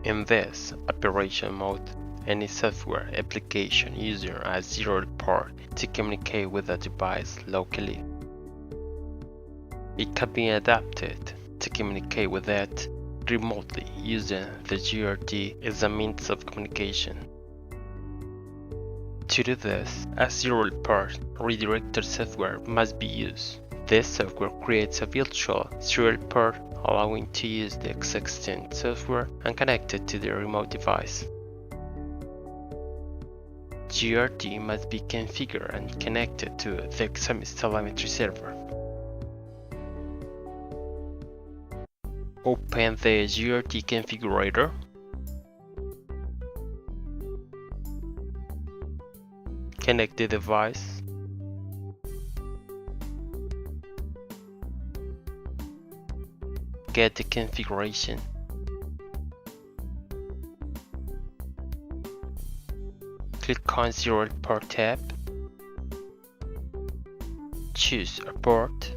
In this operation mode, any software application user has 0 port to communicate with the device locally. It can be adapted to communicate with it remotely using the GRD as a means of communication. To do this, a serial port redirector software must be used. This software creates a virtual serial port allowing to use the existing software and connect it to the remote device. GRD must be configured and connected to the Exemys Telemetry Server. Open the GRD configurator. Connect the device. Get the configuration. Click on Serial Port tab. Choose a port.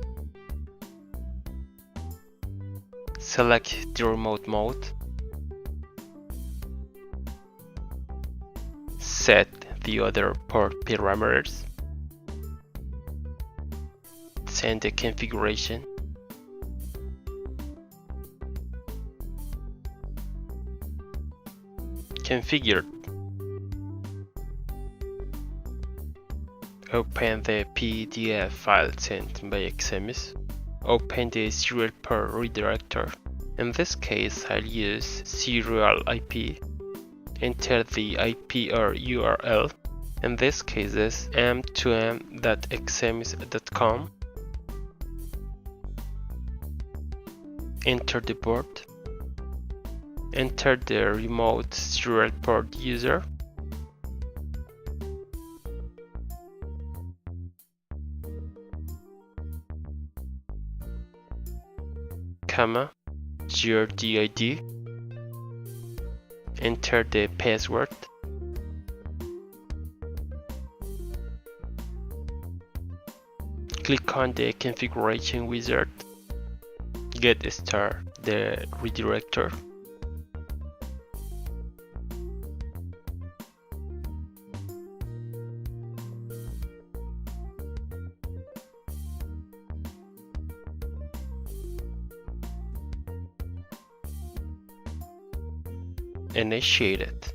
Select the remote mode. Set the other port parameters. Send the configuration. Configured. Open the PDF file sent by Exemys. Open the serial port redirector. In this case, I'll use serial IP. Enter the IP or URL. In this case, is m2m.exemys.com. Enter the port. Enter the remote serial port user. Comma, GRD ID. Enter the password. Click on the configuration wizard. Get the redirector. Initiate it.